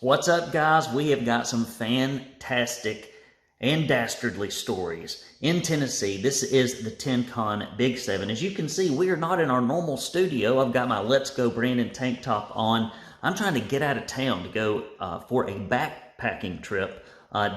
What's up, guys? We have got some fantastic and dastardly stories in Tennessee. This is the TenCon Big 7. As you can see, we are not in our normal studio. I've got my Let's Go Brandon tank top on. I'm trying to get out of town to go for a backpacking trip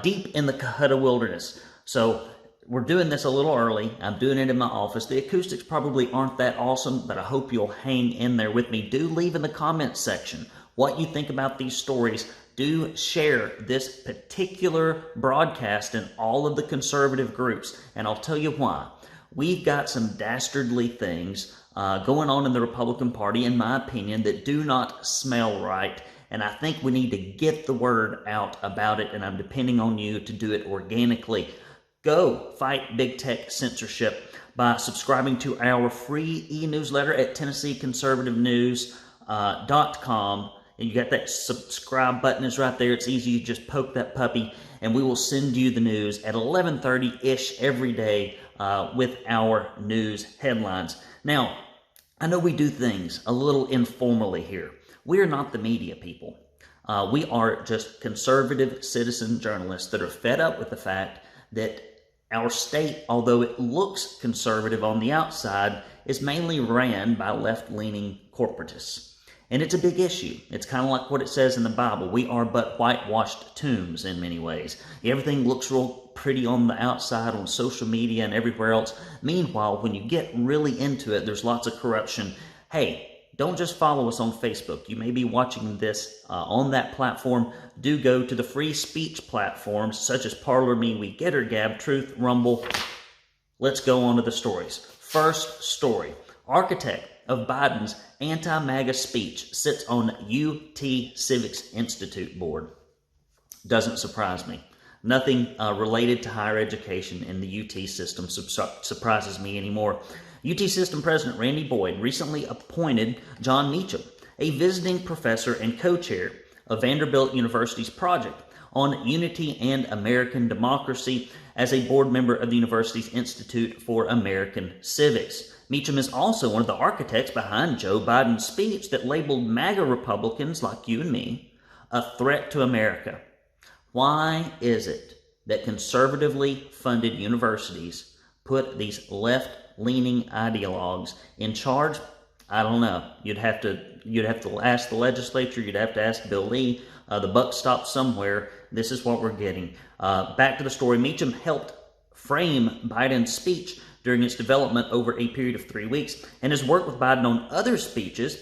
deep in the Cahutta Wilderness. So we're doing this a little early. I'm doing it in my office. The acoustics probably aren't that awesome, but I hope you'll hang in there with me. Do leave in the comments section what you think about these stories. Do share this particular broadcast in all of the conservative groups, and I'll tell you why. We've got some dastardly things going on in the Republican Party, in my opinion, that do not smell right, and I think we need to get the word out about it, and I'm depending on you to do it organically. Go fight big tech censorship by subscribing to our free e-newsletter at TennesseeConservativeNews.com. And you got that subscribe button is right there. It's easy. You just poke that puppy, and we will send you the news at 11:30-ish every day with our news headlines. Now, I know we do things a little informally here. We are not the media people. We are just conservative citizen journalists that are fed up with the fact that our state, although it looks conservative on the outside, is mainly ran by left-leaning corporatists. And it's a big issue. It's kind of like what it says in the Bible. We are but whitewashed tombs in many ways. Everything looks real pretty on the outside, on social media and everywhere else. Meanwhile, when you get really into it, there's lots of corruption. Hey, don't just follow us on Facebook. You may be watching this on that platform. Do go to the free speech platforms such as Parler, MeWe, Getter, Gab, Truth, Rumble. Let's go on to the stories. First story. Architect of Biden's anti-MAGA speech sits on UT Civics Institute board. Doesn't surprise me. Nothing related to higher education in the UT system surprises me anymore. UT System President Randy Boyd recently appointed John Meacham, a visiting professor and co-chair of Vanderbilt University's project on unity and American democracy, as a board member of the university's Institute for American Civics. Meacham is also one of the architects behind Joe Biden's speech that labeled MAGA Republicans like you and me a threat to America. Why is it that conservatively funded universities put these left-leaning ideologues in charge? I don't know. You'd have to ask the legislature. You'd have to ask Bill Lee. The buck stops somewhere. This is what we're getting. Back to the story. Meacham helped frame Biden's speech during its development over a period of 3 weeks, and has worked with Biden on other speeches,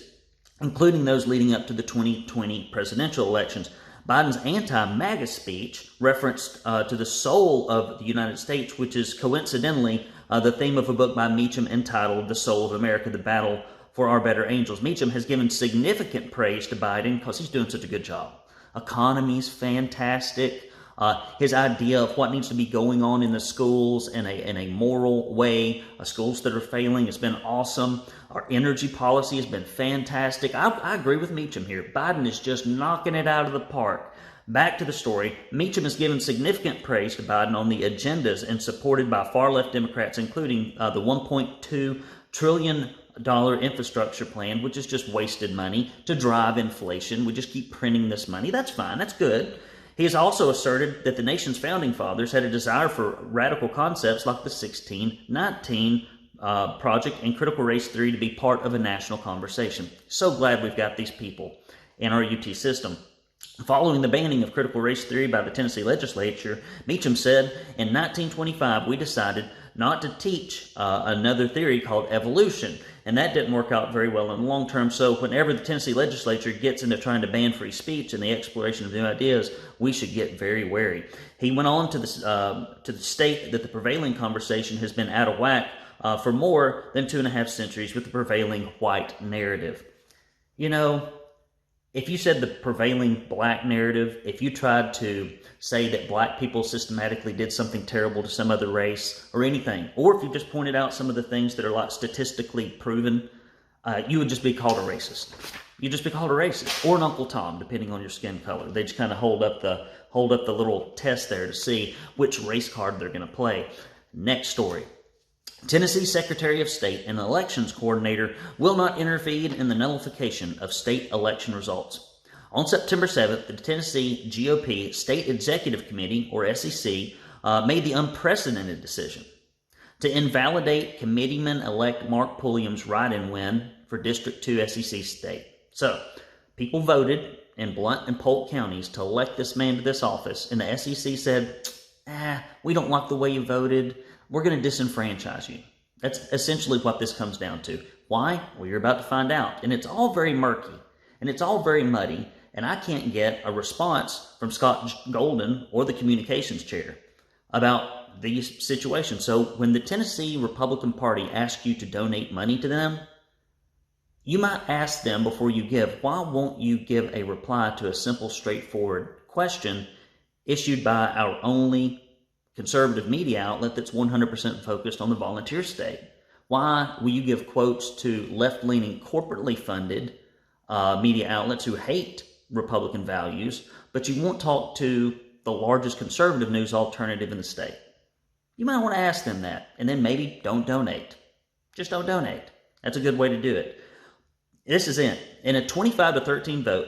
including those leading up to the 2020 presidential elections. Biden's anti-MAGA speech referenced to the soul of the United States, which is coincidentally the theme of a book by Meacham entitled The Soul of America, The Battle for Our Better Angels. Meacham has given significant praise to Biden because he's doing such a good job. Economy's fantastic. His idea of what needs to be going on in the schools in a moral way, schools that are failing, has been awesome. Our energy policy has been fantastic. I agree with Meacham here. Biden is just knocking it out of the park. Back to the story. Meacham has given significant praise to Biden on the agendas and supported by far-left Democrats, including the $1.2 trillion infrastructure plan, which is just wasted money to drive inflation. We just keep printing this money. That's fine. That's good. He has also asserted that the nation's founding fathers had a desire for radical concepts like the 1619 Project and critical race theory to be part of a national conversation. So glad we've got these people in our UT system. Following the banning of critical race theory by the Tennessee legislature, Meacham said, in 1925, we decided not to teach another theory called evolution. And that didn't work out very well in the long term. So whenever the Tennessee legislature gets into trying to ban free speech and the exploration of new ideas, we should get very wary. He went on to state that the prevailing conversation has been out of whack for more than 2.5 centuries with the prevailing white narrative. You know, if you said the prevailing black narrative, if you tried to say that black people systematically did something terrible to some other race or anything, or if you just pointed out some of the things that are like statistically proven, you would just be called a racist. You'd just be called a racist, or an Uncle Tom, depending on your skin color. They just kind of hold up the little test there to see which race card they're going to play. Next story. Tennessee Secretary of State and Elections Coordinator will not intervene in the nullification of state election results. On September 7th, the Tennessee GOP State Executive Committee, or SEC, made the unprecedented decision to invalidate Committeeman-elect Mark Pulliam's write-in win for District 2 SEC state. So, people voted in Blount and Polk counties to elect this man to this office, and the SEC said, we don't like the way you voted. We're going to disenfranchise you. That's essentially what this comes down to. Why? Well, you're about to find out. And it's all very murky, and it's all very muddy, and I can't get a response from Scott Golden or the communications chair about these situations. So when the Tennessee Republican Party asks you to donate money to them, you might ask them before you give, why won't you give a reply to a simple, straightforward question issued by our only conservative media outlet that's 100% focused on the volunteer state? Why will you give quotes to left-leaning, corporately funded media outlets who hate Republican values, but you won't talk to the largest conservative news alternative in the state? You might want to ask them that, and then maybe don't donate. Just don't donate. That's a good way to do it. This is it. In a 25-13 vote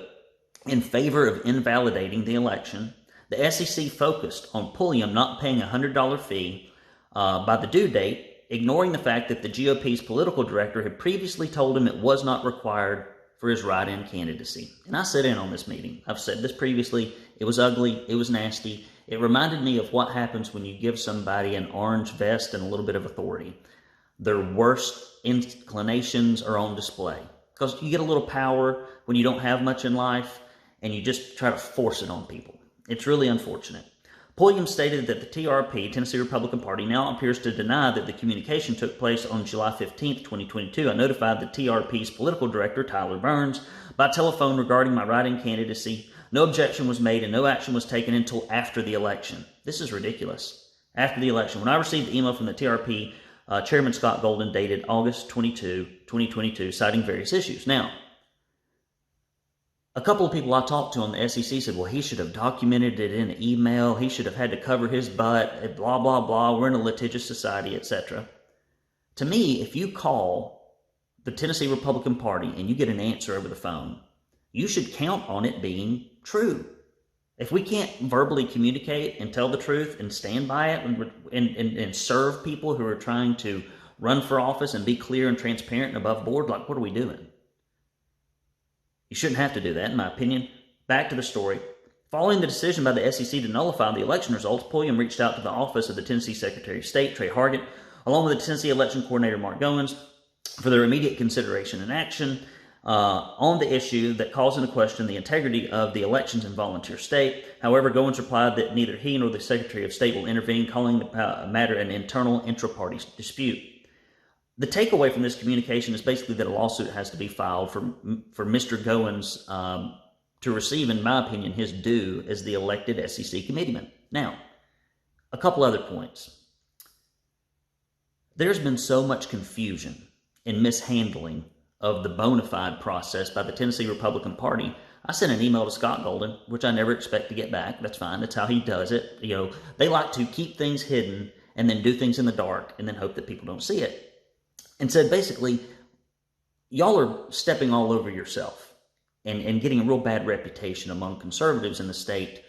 in favor of invalidating the election, the SEC focused on Pulliam not paying a $100 fee by the due date, ignoring the fact that the GOP's political director had previously told him it was not required for his write-in candidacy. And I sat in on this meeting. I've said this previously. It was ugly. It was nasty. It reminded me of what happens when you give somebody an orange vest and a little bit of authority. Their worst inclinations are on display. Because you get a little power when you don't have much in life, and you just try to force it on people. It's really unfortunate. Pulliam stated that the TRP, Tennessee Republican Party, now appears to deny that the communication took place on July 15th, 2022. I notified the TRP's political director, Tyler Burns, by telephone regarding my write-in candidacy. No objection was made and no action was taken until after the election. This is ridiculous. After the election. When I received the email from the TRP, Chairman Scott Golden, dated August 22, 2022, citing various issues. Now, a couple of people I talked to on the SEC said, well, he should have documented it in an email. He should have had to cover his butt, blah, blah, blah. We're in a litigious society, etc. To me, if you call the Tennessee Republican Party and you get an answer over the phone, you should count on it being true. If we can't verbally communicate and tell the truth and stand by it and serve people who are trying to run for office and be clear and transparent and above board, like, what are we doing? You shouldn't have to do that, in my opinion. Back to the story. Following the decision by the SEC to nullify the election results, Pulliam reached out to the office of the Tennessee Secretary of State, Trey Hargett, along with the Tennessee Election Coordinator, Mark Goins, for their immediate consideration and action on the issue that calls into question the integrity of the elections in volunteer state. However, Goins replied that neither he nor the Secretary of State will intervene, calling the matter an internal intra-party dispute. The takeaway from this communication is basically that a lawsuit has to be filed for Mr. Goins to receive, in my opinion, his due as the elected SEC committeeman. Now, a couple other points. There's been so much confusion and mishandling of the bona fide process by the Tennessee Republican Party. I sent an email to Scott Golden, which I never expect to get back. That's fine. That's how he does it. You know, they like to keep things hidden and then do things in the dark and then hope that people don't see it. And said, basically, y'all are stepping all over yourself and getting a real bad reputation among conservatives in the state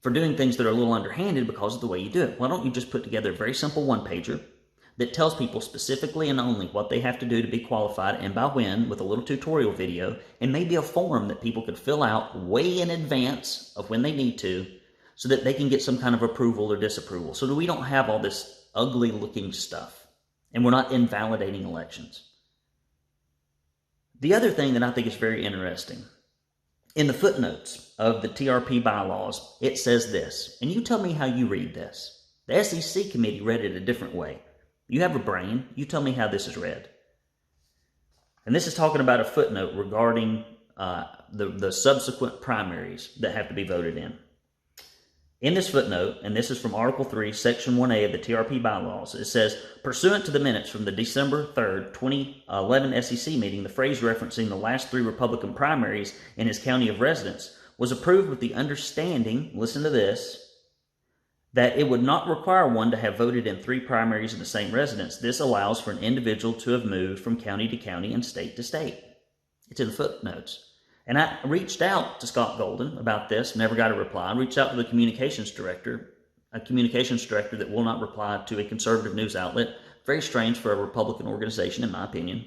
for doing things that are a little underhanded because of the way you do it. Why don't you just put together a very simple one-pager that tells people specifically and only what they have to do to be qualified and by when, with a little tutorial video, and maybe a form that people could fill out way in advance of when they need to so that they can get some kind of approval or disapproval. So that we don't have all this ugly-looking stuff. And we're not invalidating elections. The other thing that I think is very interesting, in the footnotes of the TRP bylaws, it says this, and you tell me how you read this. The SEC committee read it a different way. You have a brain, you tell me how this is read. And this is talking about a footnote regarding the subsequent primaries that have to be voted in. In this footnote, and this is from Article 3, Section 1A of the TRP bylaws, it says, pursuant to the minutes from the December 3rd, 2011 SEC meeting, the phrase referencing the last 3 Republican primaries in his county of residence was approved with the understanding, listen to this, that it would not require one to have voted in 3 primaries in the same residence. This allows for an individual to have moved from county to county and state to state. It's in the footnotes. And I reached out to Scott Golden about this, never got a reply. I reached out to the communications director, a communications director that will not reply to a conservative news outlet. Very strange for a Republican organization, in my opinion.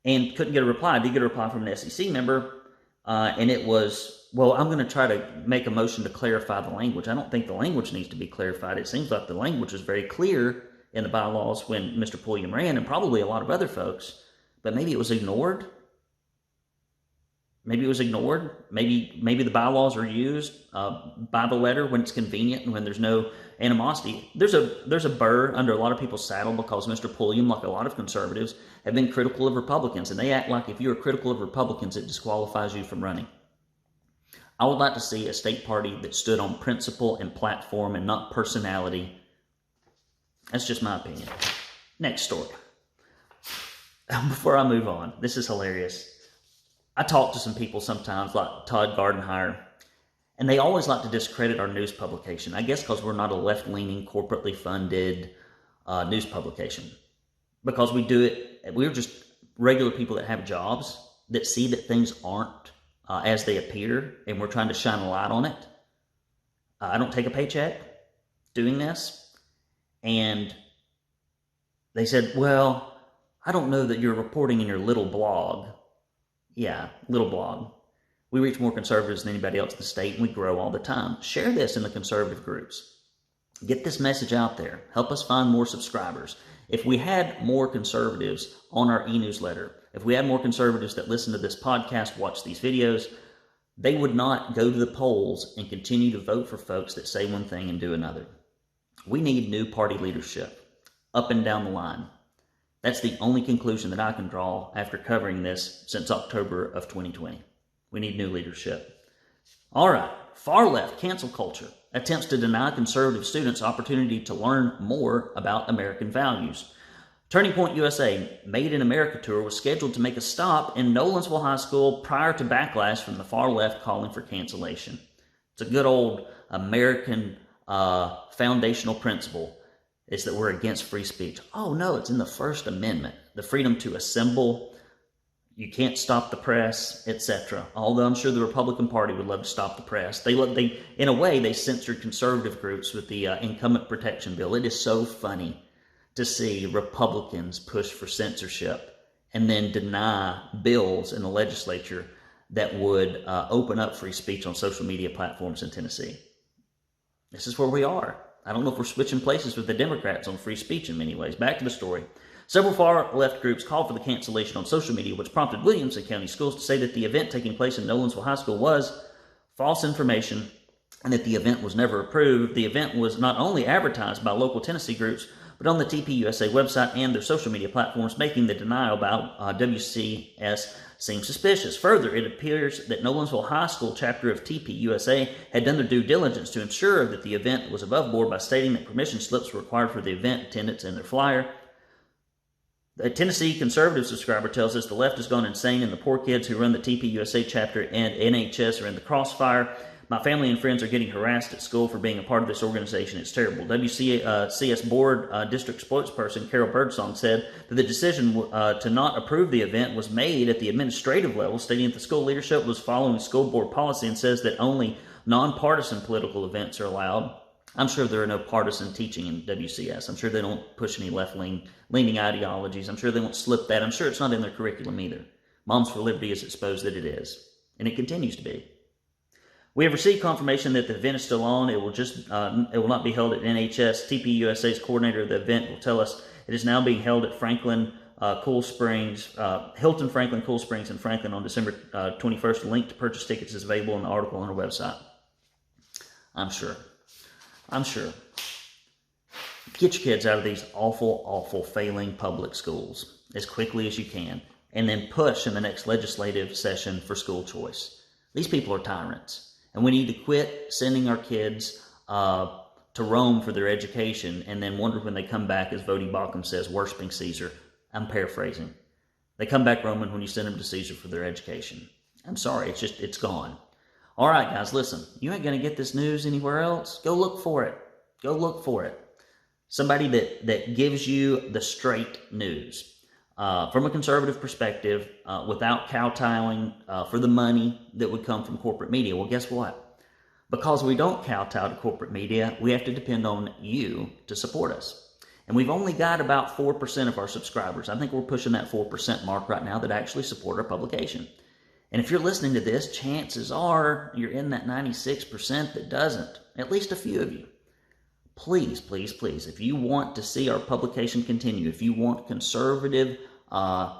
And couldn't get a reply. I did get a reply from an SEC member, and it was, well, I'm going to try to make a motion to clarify the language. I don't think the language needs to be clarified. It seems like the language is very clear in the bylaws when Mr. Pulliam ran, and probably a lot of other folks, but maybe it was ignored. Maybe it was ignored. Maybe the bylaws are used by the letter when it's convenient and when there's no animosity. There's a burr under a lot of people's saddle because Mr. Pulliam, like a lot of conservatives, have been critical of Republicans, and they act like if you're critical of Republicans, it disqualifies you from running. I would like to see a state party that stood on principle and platform and not personality. That's just my opinion. Next story. Before I move on, this is hilarious. I talk to some people sometimes, like Todd Gardenhire, and they always like to discredit our news publication. I guess because we're not a left-leaning, corporately funded news publication. Because we do it, we're just regular people that have jobs, that see that things aren't as they appear, and we're trying to shine a light on it. I don't take a paycheck doing this. And they said, well, I don't know that you're reporting in your little blog. Yeah, little blog. We reach more conservatives than anybody else in the state, and we grow all the time. Share this in the conservative groups. Get this message out there. Help us find more subscribers. If we had more conservatives on our e-newsletter, if we had more conservatives that listen to this podcast, watch these videos, they would not go to the polls and continue to vote for folks that say one thing and do another. We need new party leadership, up and down the line. That's the only conclusion that I can draw after covering this since October of 2020. We need new leadership. All right, far left cancel culture attempts to deny conservative students opportunity to learn more about American values. Turning Point USA Made in America tour was scheduled to make a stop in Nolensville High School prior to backlash from the far left calling for cancellation. It's a good old American foundational principle. Is that we're against free speech. Oh no, it's in the First Amendment. The freedom to assemble, you can't stop the press, etc. Although I'm sure the Republican Party would love to stop the press. They in a way, they censored conservative groups with the Incumbent Protection Bill. It is so funny to see Republicans push for censorship and then deny bills in the legislature that would open up free speech on social media platforms in Tennessee. This is where we are. I don't know if we're switching places with the Democrats on free speech in many ways. Back to the story. Several far-left groups called for the cancellation on social media, which prompted Williamson County Schools to say that the event taking place in Nolensville High School was false information and that the event was never approved. The event was not only advertised by local Tennessee groups, but on the TPUSA website and their social media platforms, making the denial about WCS seem suspicious. Further, it appears that Nolensville High School chapter of TPUSA had done their due diligence to ensure that the event was above board by stating that permission slips were required for the event attendance in their flyer. A Tennessee conservative subscriber tells us the left has gone insane and the poor kids who run the TPUSA chapter and NHS are in the crossfire. My family and friends are getting harassed at school for being a part of this organization. It's terrible. WCS board district spokesperson Carol Birdsong said that the decision to not approve the event was made at the administrative level, stating that the school leadership was following school board policy and says that only nonpartisan political events are allowed. I'm sure there are no partisan teaching in WCS. I'm sure they don't push any left-leaning ideologies. I'm sure they won't slip that. I'm sure it's not in their curriculum either. Moms for Liberty is exposed that it is, and it continues to be. We have received confirmation that the event is still on. It will not be held at NHS. TPUSA's coordinator of the event will tell us it is now being held at Franklin Cool Springs, Hilton Franklin Cool Springs in Franklin on December 21st. A link to purchase tickets is available in the article on our website. I'm sure. Get your kids out of these awful, awful, failing public schools as quickly as you can, and then push in the next legislative session for school choice. These people are tyrants. And we need to quit sending our kids to Rome for their education and then wonder when they come back, as Vodi Bakum says, worshiping Caesar. I'm paraphrasing. They come back Roman when you send them to Caesar for their education. I'm sorry, it's gone. All right, guys, listen. You ain't going to get this news anywhere else. Go look for it. Go look for it. Somebody that gives you the straight news. from a conservative perspective, without kowtowing for the money that would come from corporate media. Well, guess what? Because we don't kowtow to corporate media, we have to depend on you to support us. And we've only got about 4% of our subscribers. I think we're pushing that 4% mark right now that actually support our publication. And if you're listening to this, chances are you're in that 96% that doesn't, at least a few of you. Please, please, please, if you want to see our publication continue, if you want conservative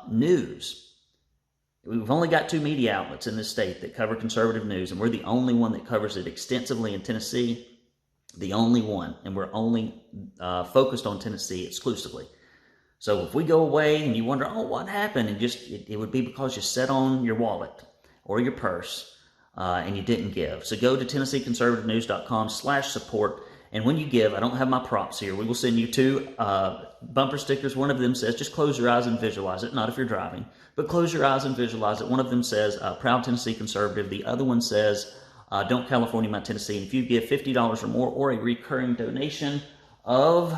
news, we've only got 2 media outlets in this state that cover conservative news, and we're the only one that covers it extensively in Tennessee, the only one, and we're only focused on Tennessee exclusively. So if we go away and you wonder, oh, what happened? And it would be because you sat on your wallet or your purse and you didn't give. So go to TennesseeConservativeNews.com/support. And when you give, I don't have my props here. We will send you 2 bumper stickers. One of them says, just close your eyes and visualize it. Not if you're driving, but close your eyes and visualize it. One of them says, Proud Tennessee Conservative. The other one says, Don't California My Tennessee. And if you give $50 or more, or a recurring donation of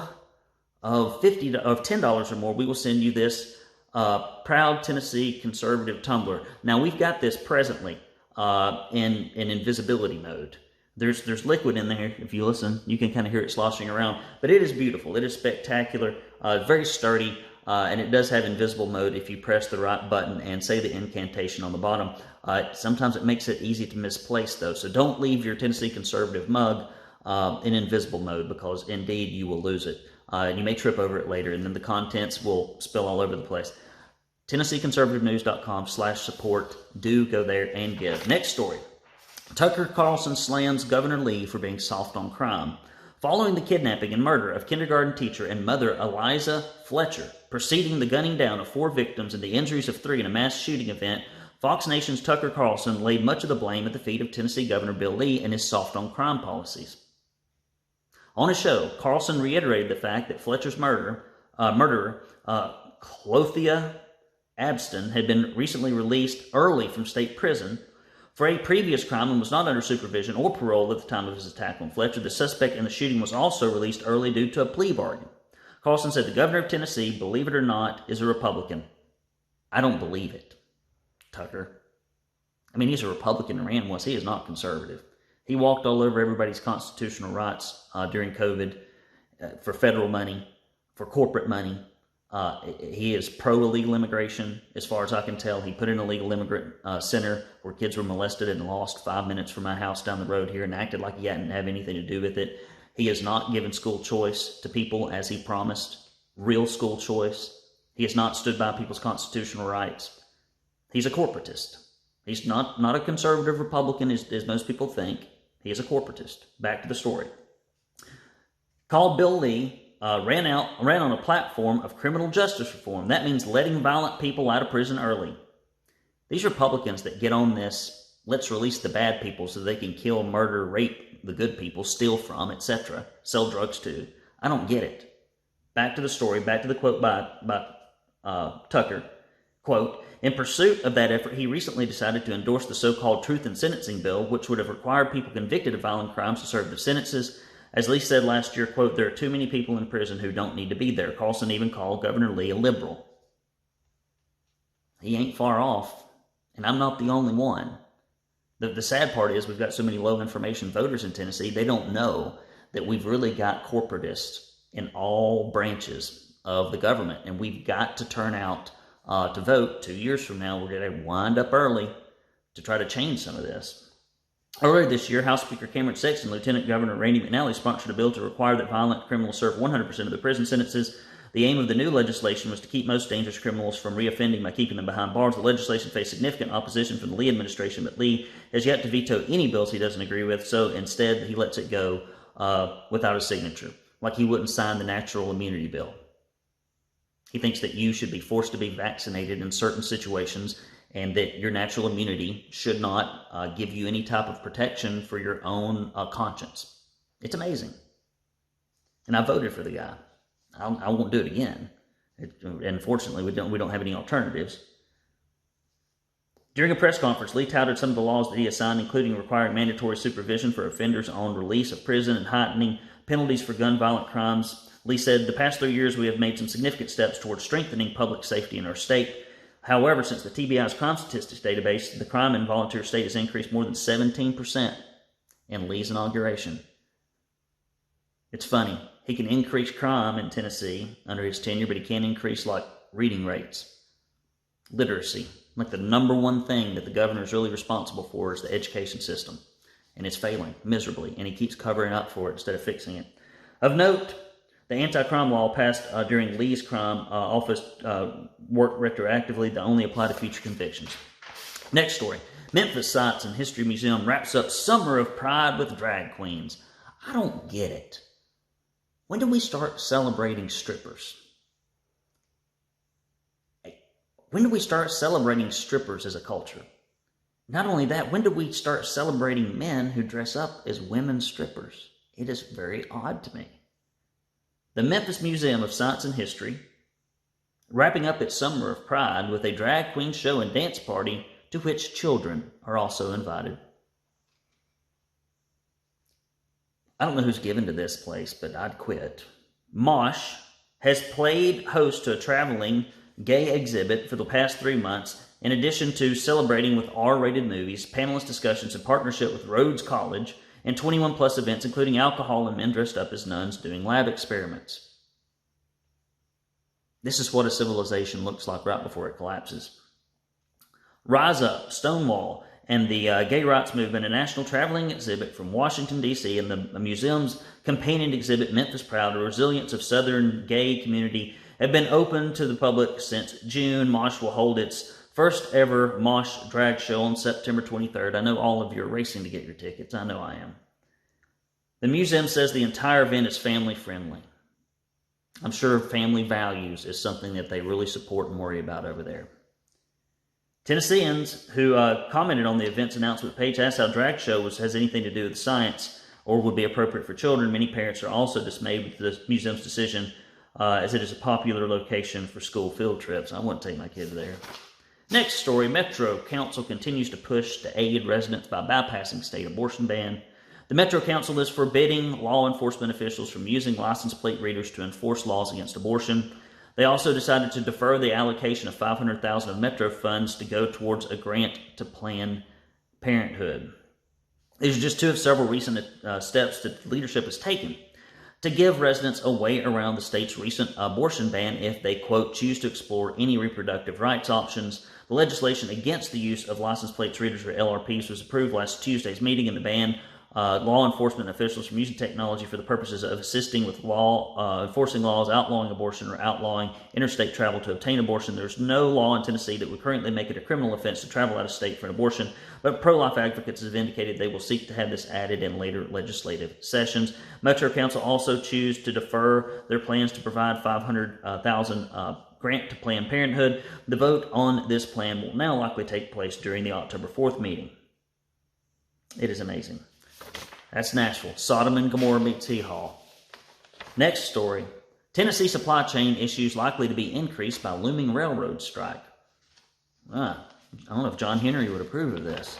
$10 or more, we will send you this Proud Tennessee Conservative tumbler. Now, we've got this presently in invisibility mode. There's liquid in there. If you listen, you can kind of hear it sloshing around. But it is beautiful. It is spectacular. Very sturdy. And it does have invisible mode if you press the right button and say the incantation on the bottom. Sometimes it makes it easy to misplace, though. So don't leave your Tennessee Conservative mug in invisible mode, because indeed you will lose it. And you may trip over it later, and then the contents will spill all over the place. TennesseeConservativeNews.com/support. Do go there and give. Next story. Tucker Carlson slams Governor Lee for being soft on crime. Following the kidnapping and murder of kindergarten teacher and mother Eliza Fletcher, preceding the gunning down of 4 victims and the injuries of 3 in a mass shooting event, Fox Nation's Tucker Carlson laid much of the blame at the feet of Tennessee Governor Bill Lee and his soft on crime policies. On his show, Carlson reiterated the fact that Fletcher's murderer, Clothia Abston, had been recently released early from state prison for a previous crime and was not under supervision or parole at the time of his attack on Fletcher. The suspect in the shooting was also released early due to a plea bargain. Carlson said the governor of Tennessee, believe it or not, is a Republican. I don't believe it, Tucker. I mean, he's a Republican and ran once. He is not conservative. He walked all over everybody's constitutional rights during COVID for federal money, for corporate money. He is pro-illegal immigration, as far as I can tell. He put in a legal immigrant center where kids were molested and lost 5 minutes from my house down the road here, and acted like he hadn't have anything to do with it. He has not given school choice to people as he promised, real school choice. He has not stood by people's constitutional rights. He's a corporatist. He's not a conservative Republican as most people think. He is a corporatist. Back to the story. Called Bill Lee. Ran on a platform of criminal justice reform. That means letting violent people out of prison early. These Republicans that get on this, let's release the bad people so they can kill, murder, rape the good people, steal from, etc., sell drugs to. I don't get it. Back to the story, back to the quote by Tucker. Quote, in pursuit of that effort, he recently decided to endorse the so-called Truth in Sentencing bill, which would have required people convicted of violent crimes to serve their sentences. As Lee said last year, quote, there are too many people in prison who don't need to be there. Carlson even called Governor Lee a liberal. He ain't far off, and I'm not the only one. The sad part is we've got so many low-information voters in Tennessee, they don't know that we've really got corporatists in all branches of the government, and we've got to turn out to vote. 2 years from now, we're going to wind up early to try to change some of this. Earlier this year, House Speaker Cameron Sexton and Lieutenant Governor Randy McNally sponsored a bill to require that violent criminals serve 100% of their prison sentences. The aim of the new legislation was to keep most dangerous criminals from reoffending by keeping them behind bars. The legislation faced significant opposition from the Lee administration, but Lee has yet to veto any bills he doesn't agree with, so instead he lets it go without a signature, like he wouldn't sign the natural immunity bill. He thinks that you should be forced to be vaccinated in certain situations, and that your natural immunity should not give you any type of protection for your own conscience. It's amazing. And I voted for the guy. I won't do it again. Unfortunately, we don't have any alternatives. During a press conference, Lee touted some of the laws that he has signed, including requiring mandatory supervision for offenders on release of prison and heightening penalties for gun violent crimes. Lee said, the past 3 years we have made some significant steps towards strengthening public safety in our state. However, since the TBI's crime statistics database, the crime in volunteer state has increased more than 17% in Lee's inauguration. It's funny. He can increase crime in Tennessee under his tenure, but he can't increase, like, reading rates, literacy. Like, the number one thing that the governor is really responsible for is the education system. And it's failing miserably, and he keeps covering up for it instead of fixing it. Of note, the anti-crime law passed during Lee's crime office worked retroactively that only apply to future convictions. Next story. Memphis Science and History Museum wraps up Summer of Pride with drag queens. I don't get it. When do we start celebrating strippers? When do we start celebrating strippers as a culture? Not only that, when do we start celebrating men who dress up as women strippers? It is very odd to me. The Memphis Museum of Science and History, wrapping up its Summer of Pride with a drag queen show and dance party to which children are also invited. I don't know who's given to this place, but I'd quit. Mosh has played host to a traveling gay exhibit for the past 3 months, in addition to celebrating with R-rated movies, panelist discussions in partnership with Rhodes College, and 21-plus events, including alcohol and men dressed up as nuns doing lab experiments. This is what a civilization looks like right before it collapses. Rise Up, Stonewall, and the Gay Rights Movement, a national traveling exhibit from Washington, D.C., and the museum's companion exhibit, Memphis Proud, a resilience of Southern gay community, have been open to the public since June. Mosh will hold its first ever Mosh drag show on September 23rd. I know all of you are racing to get your tickets. I know I am. The museum says the entire event is family friendly. I'm sure family values is something that they really support and worry about over there. Tennesseans who commented on the event's announcement page asked how drag show has anything to do with science or would be appropriate for children. Many parents are also dismayed with the museum's decision as it is a popular location for school field trips. I wouldn't take my kid there. Next story, Metro Council continues to push to aid residents by bypassing state abortion ban. The Metro Council is forbidding law enforcement officials from using license plate readers to enforce laws against abortion. They also decided to defer the allocation of $500,000 of Metro funds to go towards a grant to Planned Parenthood. These are just two of several recent steps that leadership has taken to give residents a way around the state's recent abortion ban if they, quote, choose to explore any reproductive rights options. The legislation against the use of license plate readers, or LRPs, was approved last Tuesday's meeting, and the ban law enforcement officials from using technology for the purposes of assisting with enforcing laws, outlawing abortion, or outlawing interstate travel to obtain abortion. There's no law in Tennessee that would currently make it a criminal offense to travel out of state for an abortion, but pro-life advocates have indicated they will seek to have this added in later legislative sessions. Metro Council also choose to defer their plans to provide $500,000 grant to Planned Parenthood. The vote on this plan will now likely take place during the October 4th meeting. It is amazing. That's Nashville. Sodom and Gomorrah meets Hee-Haw. Next story. Tennessee supply chain issues likely to be increased by looming railroad strike. I don't know if John Henry would approve of this.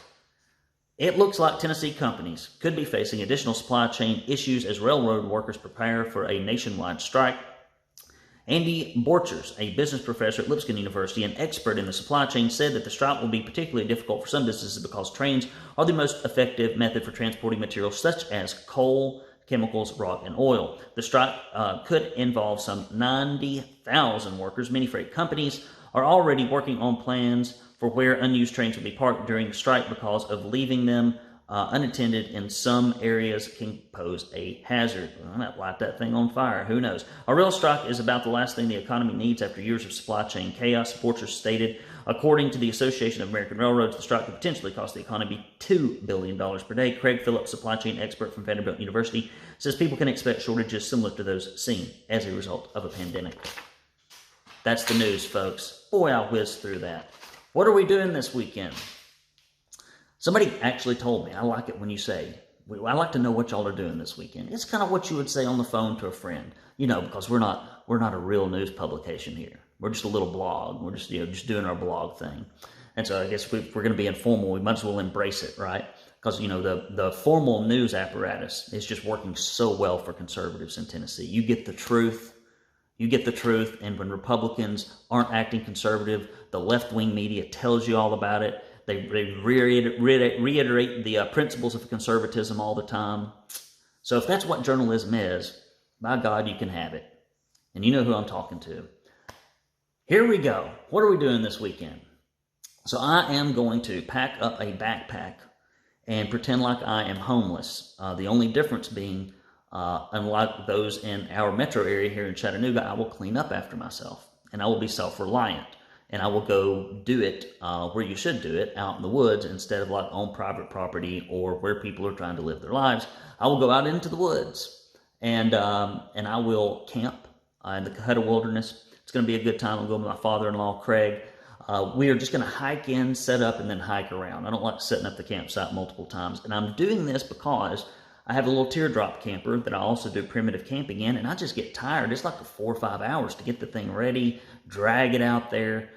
It looks like Tennessee companies could be facing additional supply chain issues as railroad workers prepare for a nationwide strike. Andy Borchers, a business professor at Lipscomb University and expert in the supply chain, said that the strike will be particularly difficult for some businesses because trains are the most effective method for transporting materials such as coal, chemicals, rock, and oil. The strike could involve some 90,000 workers. Many freight companies are already working on plans for where unused trains will be parked during the strike because of leaving them unattended in some areas can pose a hazard. I might light that thing on fire. Who knows? A real strike is about the last thing the economy needs after years of supply chain chaos. Borchers stated, according to the Association of American Railroads, the strike could potentially cost the economy $2 billion per day. Craig Phillips, supply chain expert from Vanderbilt University, says people can expect shortages similar to those seen as a result of a pandemic. That's the news, folks. Boy, I whizzed through that. What are we doing this weekend? Somebody actually told me, I like it when you say, I like to know what y'all are doing this weekend. It's kind of what you would say on the phone to a friend, because we're not a real news publication here. We're just a little blog. We're just doing our blog thing. And so I guess if we're going to be informal, we might as well embrace it, right? because, you know, the formal news apparatus is just working so well for conservatives in Tennessee. You get the truth. You get the truth, and when Republicans aren't acting conservative, the left-wing media tells you all about it. They reiterate the principles of conservatism all the time. So if that's what journalism is, by God, you can have it. And you know who I'm talking to. Here we go. What are we doing this weekend? So I am going to pack up a backpack and pretend like I am homeless. The only difference being, unlike those in our metro area here in Chattanooga, I will clean up after myself, and I will be self-reliant, and I will go do it where you should do it, out in the woods, instead of like on private property or where people are trying to live their lives. I will go out into the woods, and I will camp in the Cahutta Wilderness. It's going to be a good time. I'll go with my father-in-law, Craig. We are just going to hike in, set up, and then hike around. I don't like setting up the campsite multiple times, and I'm doing this because I have a little teardrop camper that I also do primitive camping in, and I just get tired. It's like 4 or 5 hours to get the thing ready, drag it out there. It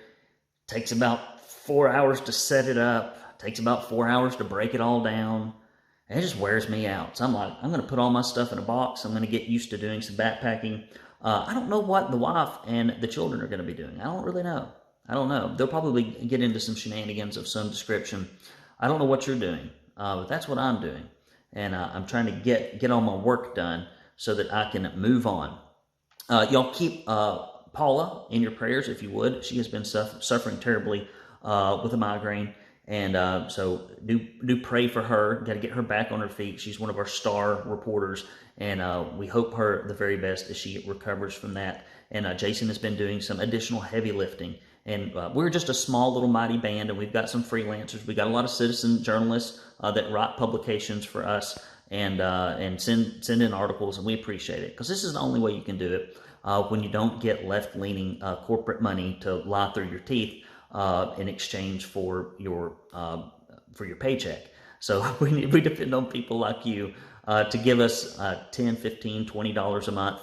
takes about 4 hours to set it up. It takes about 4 hours to break it all down. And it just wears me out. So I'm like, I'm going to put all my stuff in a box. I'm going to get used to doing some backpacking. I don't know what the wife and the children are going to be doing. I don't really know. I don't know. They'll probably get into some shenanigans of some description. I don't know what you're doing, but that's what I'm doing. And I'm trying to get all my work done so that I can move on. Y'all keep Paula in your prayers if you would. She has been suffering terribly with a migraine. And so do pray for her. Got to get her back on her feet. She's one of our star reporters. And we hope her the very best as she recovers from that. And Jason has been doing some additional heavy lifting. And we're just a small little mighty band, and we've got some freelancers. We got a lot of citizen journalists that write publications for us and send in articles, and we appreciate it, because this is the only way you can do it when you don't get left-leaning corporate money to lie through your teeth in exchange for your paycheck. So we depend on people like you to give us $10, $15, $20 a month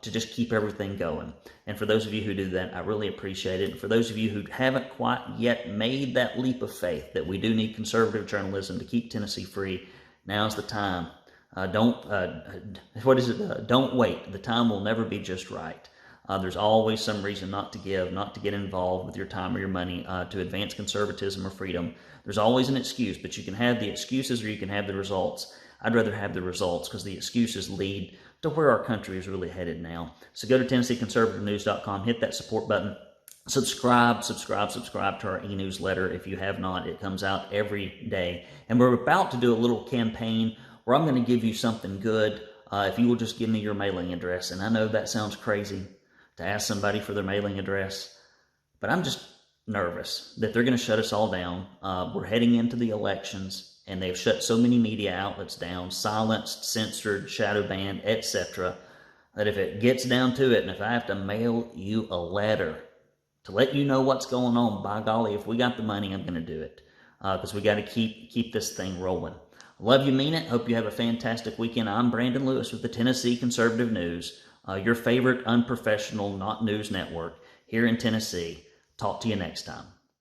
to just keep everything going. And for those of you who do that, I really appreciate it. And for those of you who haven't quite yet made that leap of faith that we do need conservative journalism to keep Tennessee free, now's the time. Don't wait. The time will never be just right. There's always some reason not to give, not to get involved with your time or your money to advance conservatism or freedom. There's always an excuse, but you can have the excuses or you can have the results. I'd rather have the results, because the excuses lead to where our country is really headed now. So go to TennesseeConservativeNews.com, hit that support button, subscribe to our e-newsletter if you have not. It comes out every day. And we're about to do a little campaign where I'm going to give you something good if you will just give me your mailing address. And I know that sounds crazy to ask somebody for their mailing address, but I'm just nervous that they're going to shut us all down. We're heading into the elections, and they've shut so many media outlets down, silenced, censored, shadow banned, etc., that if it gets down to it, and if I have to mail you a letter to let you know what's going on, by golly, if we got the money, I'm going to do it, because we got to keep this thing rolling. Love you, mean it. Hope you have a fantastic weekend. I'm Brandon Lewis with the Tennessee Conservative News, your favorite unprofessional, not news network here in Tennessee. Talk to you next time.